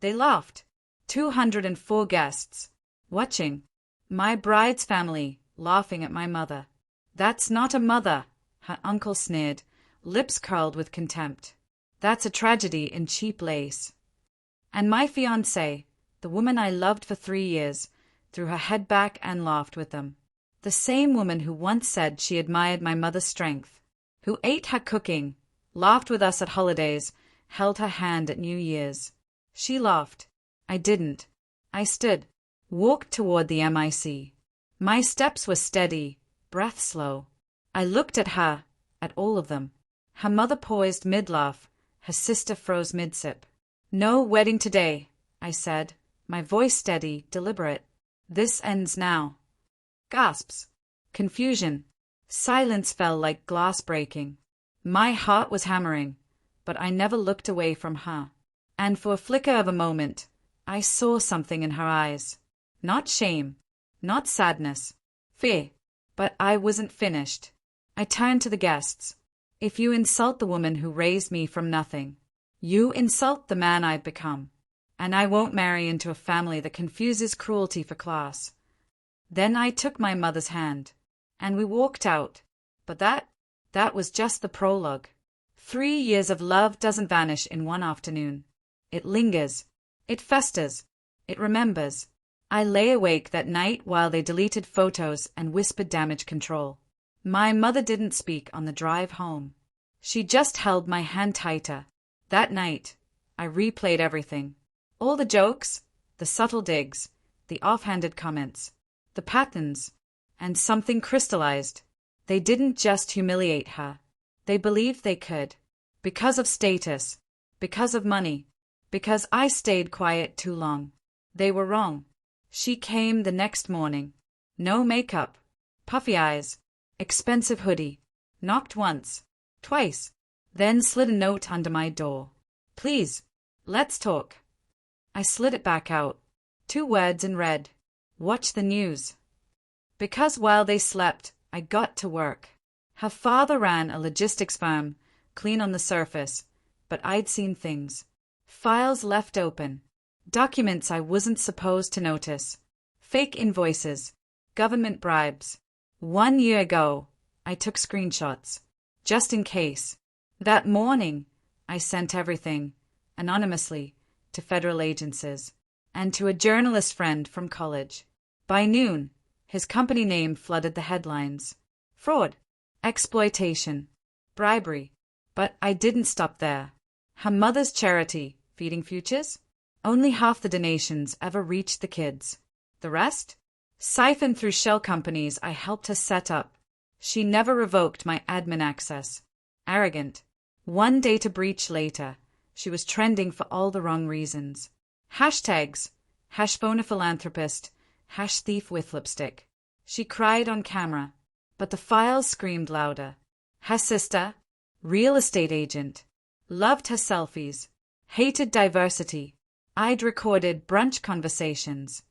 They laughed. 204 guests. Watching. My bride's family, laughing at my mother. That's not a mother, her uncle sneered, lips curled with contempt. That's a tragedy in cheap lace. And my fiancée, the woman I loved for 3 years, threw her head back and laughed with them. The same woman who once said she admired my mother's strength, who ate her cooking, laughed with us at holidays, held her hand at New Year's. She laughed. I didn't. I stood, walked toward the MIC. My steps were steady, breath slow. I looked at her, at all of them. Her mother poised mid-laugh, her sister froze mid-sip. No wedding today, I said, my voice steady, deliberate. This ends now. Gasps. Confusion. Silence fell like glass breaking. My heart was hammering, but I never looked away from her. And for a flicker of a moment, I saw something in her eyes. Not shame, not sadness, fear. But I wasn't finished. I turned to the guests. If you insult the woman who raised me from nothing, you insult the man I've become. And I won't marry into a family that confuses cruelty for class. Then I took my mother's hand, and we walked out. But that was just the prologue. 3 years of love doesn't vanish in one afternoon. It lingers. It festers. It remembers. I lay awake that night while they deleted photos and whispered damage control. My mother didn't speak on the drive home. She just held my hand tighter. That night, I replayed everything. All the jokes, the subtle digs, the offhanded comments, the patterns, and something crystallized. They didn't just humiliate her. They believed they could. Because of status, because of money, because I stayed quiet too long. They were wrong. She came the next morning. No makeup, puffy eyes, expensive hoodie, knocked once, twice, then slid a note under my door. Please, let's talk. I slid it back out. 2 words in red. Watch the news. Because while they slept, I got to work. Her father ran a logistics firm, clean on the surface, but I'd seen things. Files left open. Documents I wasn't supposed to notice. Fake invoices. Government bribes. 1 year ago, I took screenshots. Just in case. That morning, I sent everything, anonymously, to federal agencies, and to a journalist friend from college. By noon, his company name flooded the headlines. Fraud. Exploitation. Bribery. But I didn't stop there. Her mother's charity, Feeding Futures? Only half the donations ever reached the kids. The rest? Siphoned through shell companies I helped her set up. She never revoked my admin access. Arrogant. 1 data breach later, she was trending for all the wrong reasons. Hashtags. #phonophilanthropist. #thief with lipstick. She cried on camera, but the files screamed louder. Her sister, real estate agent, loved her selfies, hated diversity. I'd recorded brunch conversations,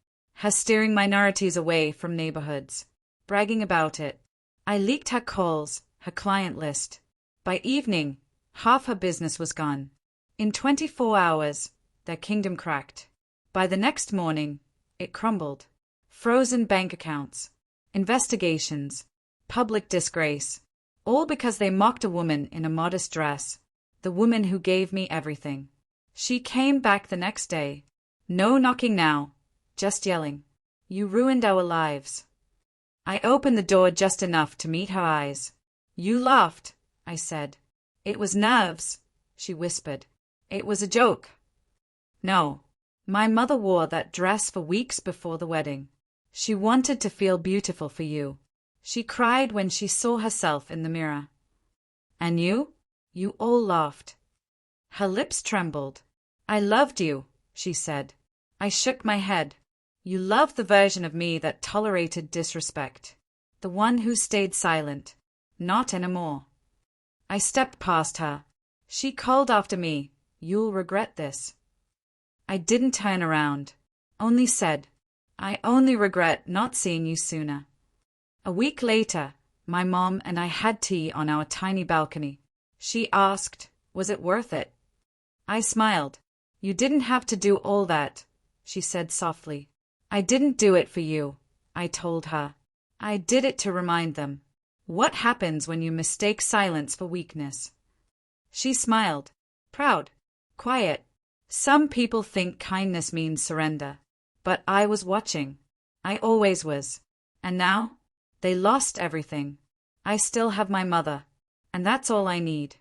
her steering minorities away from neighborhoods, bragging about it. I leaked her calls, her client list. By evening, half her business was gone. In 24 hours, their kingdom cracked. By the next morning, it crumbled. Frozen bank accounts, investigations, public disgrace, all because they mocked a woman in a modest dress, the woman who gave me everything. She came back the next day. No knocking now, just yelling. You ruined our lives. I opened the door just enough to meet her eyes. You laughed, I said. It was nerves, she whispered. It was a joke. No. My mother wore that dress for weeks before the wedding. She wanted to feel beautiful for you. She cried when she saw herself in the mirror. And you? You all laughed. Her lips trembled. I loved you, she said. I shook my head. You loved the version of me that tolerated disrespect. The one who stayed silent. Not anymore. I stepped past her. She called after me, You'll regret this. I didn't turn around. Only said, I only regret not seeing you sooner. A week later, my mom and I had tea on our tiny balcony. She asked, was it worth it? I smiled. You didn't have to do all that, she said softly. I didn't do it for you, I told her. I did it to remind them. What happens when you mistake silence for weakness? She smiled. Proud. Quiet. Some people think kindness means surrender. But I was watching. I always was. And now? They lost everything. I still have my mother. And that's all I need.